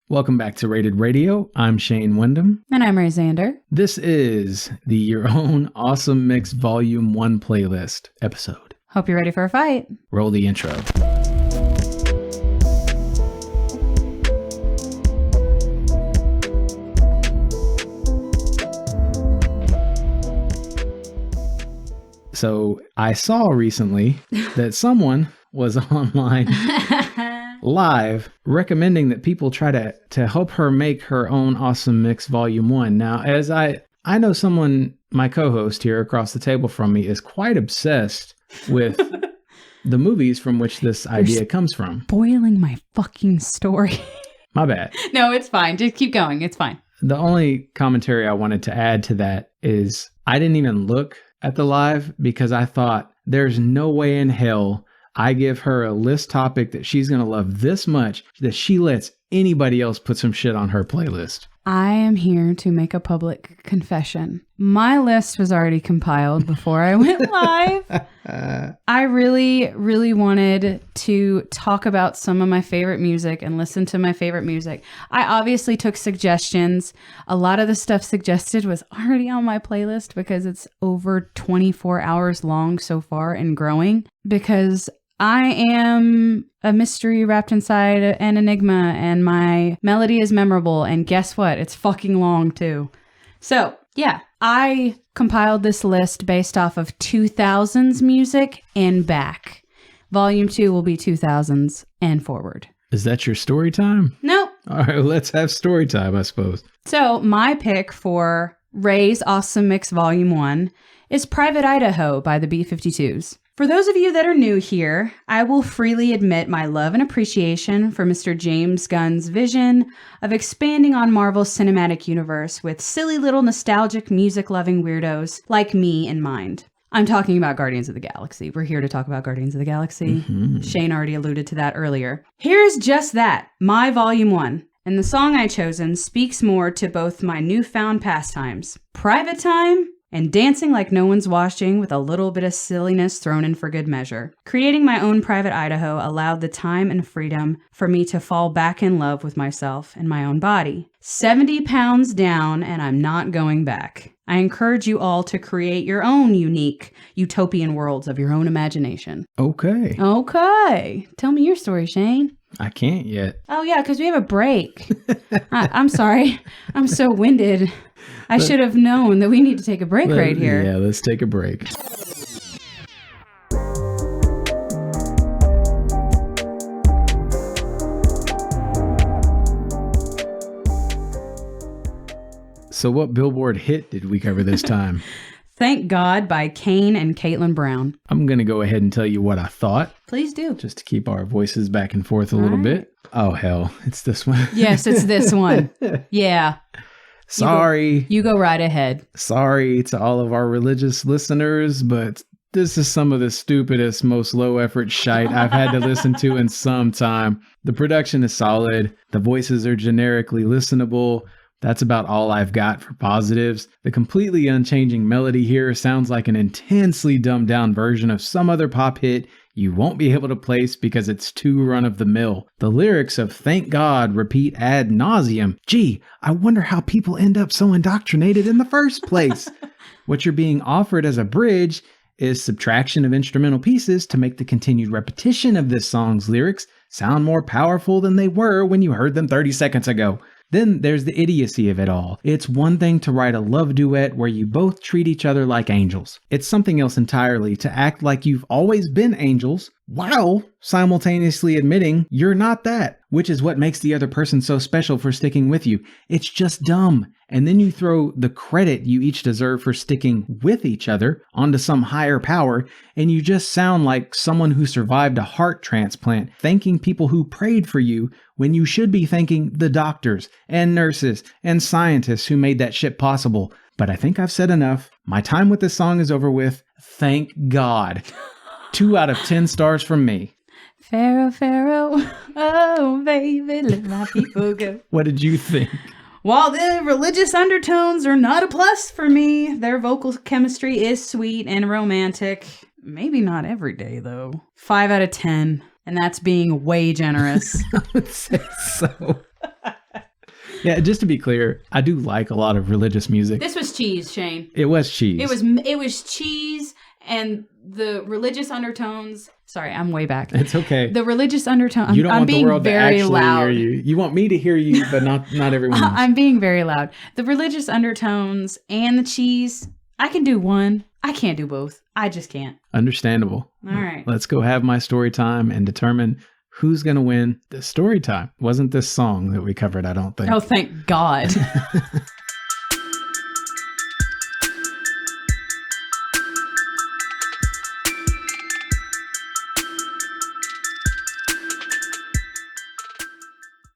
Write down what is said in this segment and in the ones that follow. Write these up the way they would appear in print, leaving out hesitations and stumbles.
Welcome back to Rated Radio. I'm Shane Wyndham. And I'm Ray Zander. This is the Your Own Awesome Mix Volume 1 playlist episode. Hope you're ready for a fight. Roll the intro. So I saw recently that someone was online live recommending that people try to help her make her own Awesome Mix Volume 1. Now, as I know someone, my co-host here across the table from me, is quite obsessed with the movies from which this idea comes from. Spoiling my fucking story. My bad. No, it's fine. Just keep going. It's fine. The only commentary I wanted to add to that is I didn't even look at the live because I thought there's no way in hell I give her a list topic that she's going to love this much that she lets anybody else put some shit on her playlist. I am here to make a public confession. My list was already compiled before I went live. I really wanted to talk about some of my favorite music and listen to my favorite music. I obviously took suggestions. A lot of the stuff suggested was already on my playlist because it's over 24 hours long so far and growing, because I am a mystery wrapped inside an enigma, and my melody is memorable, and guess what? It's fucking long too. So, yeah, I compiled this list based off of 2000s music and back. Volume 2 will be 2000s and forward. Is that your story time? Nope. All right, let's have story time, I suppose. So, my pick for Ray's Awesome Mix Volume 1 is Private Idaho by the B-52s. For those of you that are new here, I will freely admit my love and appreciation for Mr. James Gunn's vision of expanding on Marvel's cinematic universe with silly little nostalgic music-loving weirdos like me in mind. I'm talking about Guardians of the Galaxy. We're here to talk about Guardians of the Galaxy. Mm-hmm. Shane already alluded to that earlier. Here's just that, my Volume 1. And the song I chosen speaks more to both my newfound pastimes, Private Time, and dancing like no one's watching with a little bit of silliness thrown in for good measure. Creating my own Private Idaho allowed the time and freedom for me to fall back in love with myself and my own body. 70 pounds down, and I'm not going back. I encourage you all to create your own unique utopian worlds of your own imagination. Okay. Tell me your story, Shane. I can't yet. Oh, yeah, because we have a break. I'm sorry. I'm so winded. I should have known that we need to take a break right here. Yeah, let's take a break. So what Billboard hit did we cover this time? Thank God by Kane and Caitlin Brown. I'm going to go ahead and tell you what I thought. Please do. Just to keep our voices back and forth a little bit. Oh, hell. It's this one. Yes, it's this one. Yeah. Sorry. You go right ahead. Sorry to all of our religious listeners, but this is some of the stupidest, most low-effort shite I've had to listen to in some time. The production is solid. The voices are generically listenable. That's about all I've got for positives. The completely unchanging melody here sounds like an intensely dumbed-down version of some other pop hit you won't be able to place because it's too run-of-the-mill. The lyrics of Thank God repeat ad nauseum. Gee, I wonder how people end up so indoctrinated in the first place. What you're being offered as a bridge is subtraction of instrumental pieces to make the continued repetition of this song's lyrics sound more powerful than they were when you heard them 30 seconds ago. Then there's the idiocy of it all. It's one thing to write a love duet where you both treat each other like angels. It's something else entirely to act like you've always been angels while simultaneously admitting you're not that, which is what makes the other person so special for sticking with you. It's just dumb. And then you throw the credit you each deserve for sticking with each other onto some higher power, and you just sound like someone who survived a heart transplant, thanking people who prayed for you when you should be thanking the doctors and nurses and scientists who made that shit possible. But I think I've said enough. My time with this song is over with. Thank God. 2 out of 10 stars from me. Pharaoh, Pharaoh, oh baby, let my people go. What did you think? While the religious undertones are not a plus for me, their vocal chemistry is sweet and romantic. Maybe not every day, though. 5 out of 10. And that's being way generous. I would say so. Yeah, just to be clear, I do like a lot of religious music. This was cheese, Shane. It was cheese. It was cheese and the religious undertones. Sorry, I'm way back. It's okay. The religious undertone. You don't I'm want the being world to very actually loud. hear you. You want me to hear you, but not everyone else. I'm being very loud. The religious undertones and the cheese. I can do one. I can't do both. I just can't. Understandable. All right. Let's go have my story time and determine who's going to win this story time. Wasn't this song that we covered, I don't think. Oh, thank God.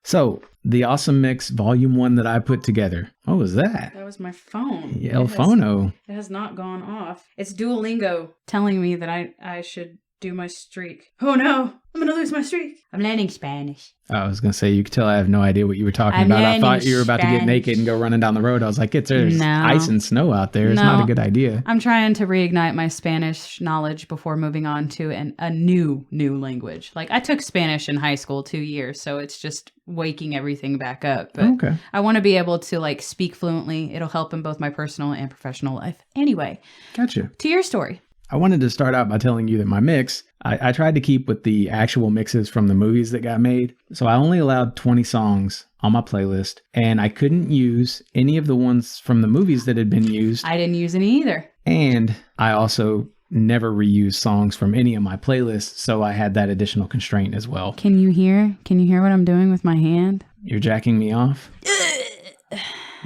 So, the Awesome Mix Volume 1 that I put together. What was that? That was my phone. Yeah, El Phono. It has not gone off. It's Duolingo telling me that I should do my streak. Oh no, I'm gonna lose my streak. I'm learning Spanish. I was going to say, you could tell I have no idea what you were talking I'm about. I learning thought you were about to get Spanish. naked and go running down the road. I was like, there's No. ice and snow out there. It's No. not a good idea. I'm trying to reignite my Spanish knowledge before moving on to a new language. Like I took Spanish in high school 2 years, so it's just waking everything back up. But Okay. I want to be able to like speak fluently. It'll help in both my personal and professional life. Anyway, Gotcha. to your story. I wanted to start out by telling you that my mix, I tried to keep with the actual mixes from the movies that got made. So I only allowed 20 songs on my playlist, and I couldn't use any of the ones from the movies that had been used. I didn't use any either. And I also never reuse songs from any of my playlists, so I had that additional constraint as well. Can you hear what I'm doing with my hand? You're jacking me off?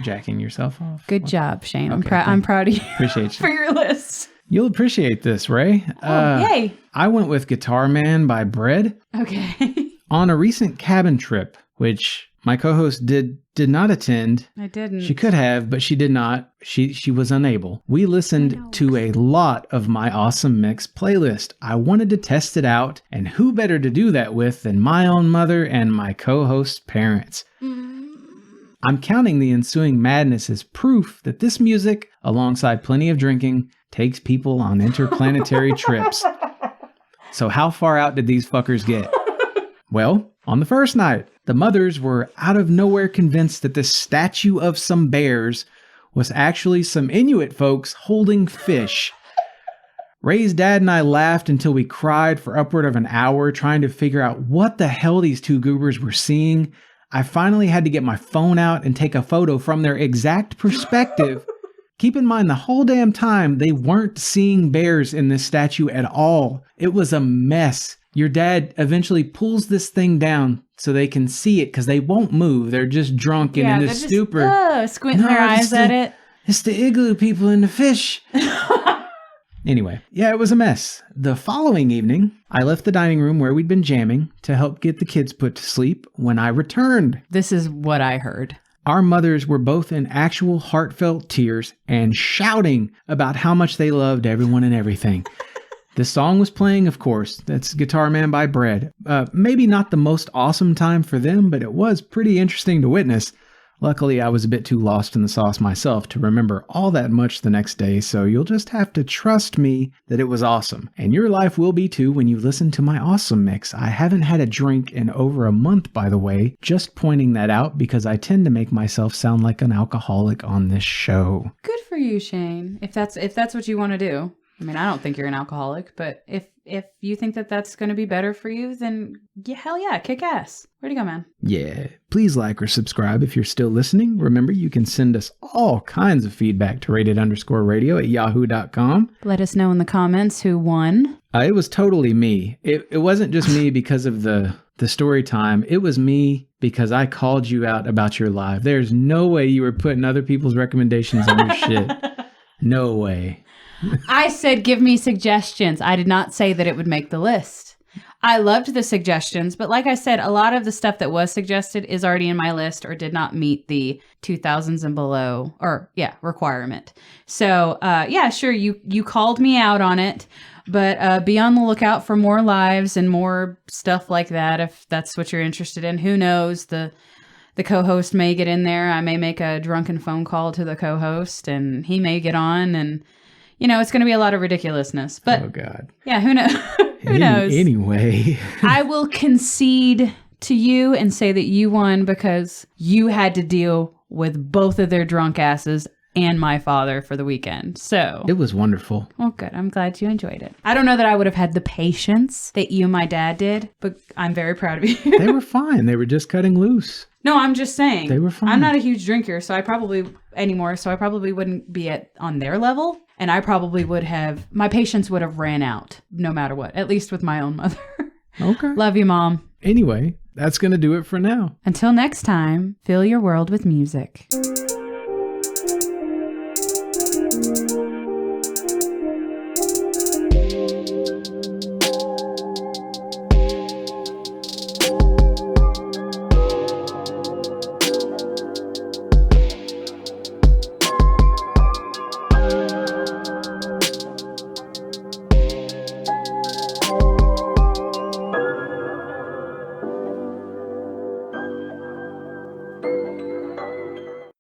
Jacking yourself off? Good job, Shane. Okay, I'm proud of you Appreciate you. for your list. You'll appreciate this, Ray. Yay. I went with Guitar Man by Bread. Okay. On a recent cabin trip, which my co-host did not attend. I didn't. She could have, but she did not. She was unable. We listened to a lot of my Awesome Mix playlist. I wanted to test it out, and who better to do that with than my own mother and my co-host's parents. I'm counting the ensuing madness as proof that this music, alongside plenty of drinking, takes people on interplanetary trips. So how far out did these fuckers get? Well, on the first night, the mothers were out of nowhere convinced that the statue of some bears was actually some Inuit folks holding fish. Ray's dad and I laughed until we cried for upward of an hour trying to figure out what the hell these two goobers were seeing. I finally had to get my phone out and take a photo from their exact perspective. Keep in mind, the whole damn time, they weren't seeing bears in this statue at all. It was a mess. Your dad eventually pulls this thing down so they can see it because they won't move. They're just drunk and in this stupor. Squinting their eyes at it. It's the igloo people and the fish. Anyway, yeah, it was a mess. The following evening, I left the dining room where we'd been jamming to help get the kids put to sleep. When I returned, This is what I heard. our mothers were both in actual heartfelt tears and shouting about how much they loved everyone and everything. The song was playing, of course. That's Guitar Man by Bread. Maybe not the most awesome time for them, but it was pretty interesting to witness. Luckily, I was a bit too lost in the sauce myself to remember all that much the next day, so you'll just have to trust me that it was awesome. And your life will be too when you listen to my Awesome Mix. I haven't had a drink in over a month, by the way, just pointing that out because I tend to make myself sound like an alcoholic on this show. Good for you, Shane. If that's what you want to do. I mean, I don't think you're an alcoholic, but if you think that that's going to be better for you, then yeah, hell yeah, kick ass. Where'd you go, man? Yeah, please like or subscribe if you're still listening. Remember, you can send us all kinds of feedback to rated_radio@yahoo.com. Let us know in the comments who won. It was totally me. It wasn't just me because of the story time. It was me because I called you out about your live. There's no way you were putting other people's recommendations on your shit. No way. I said give me suggestions. I did not say that it would make the list. I loved the suggestions, but like I said, a lot of the stuff that was suggested is already in my list or did not meet the 2000s and below requirement. So sure, you called me out on it, but be on the lookout for more lives and more stuff like that if that's what you're interested in. Who knows? The co-host may get in there. I may make a drunken phone call to the co-host and he may get on and it's going to be a lot of ridiculousness. But oh God. yeah, who knows? Who knows? Anyway. I will concede to you and say that you won because you had to deal with both of their drunk asses and my father for the weekend. So It was wonderful. well, good. I'm glad you enjoyed it. I don't know that I would have had the patience that you and my dad did, but I'm very proud of you. They were fine. They were just cutting loose. No, I'm just saying. They were fine. I'm not a huge drinker, so I probably wouldn't be on their level. And I probably would have, my patience would have ran out no matter what, at least with my own mother. Okay. Love you, Mom. Anyway, that's going to do it for now. Until next time, fill your world with music.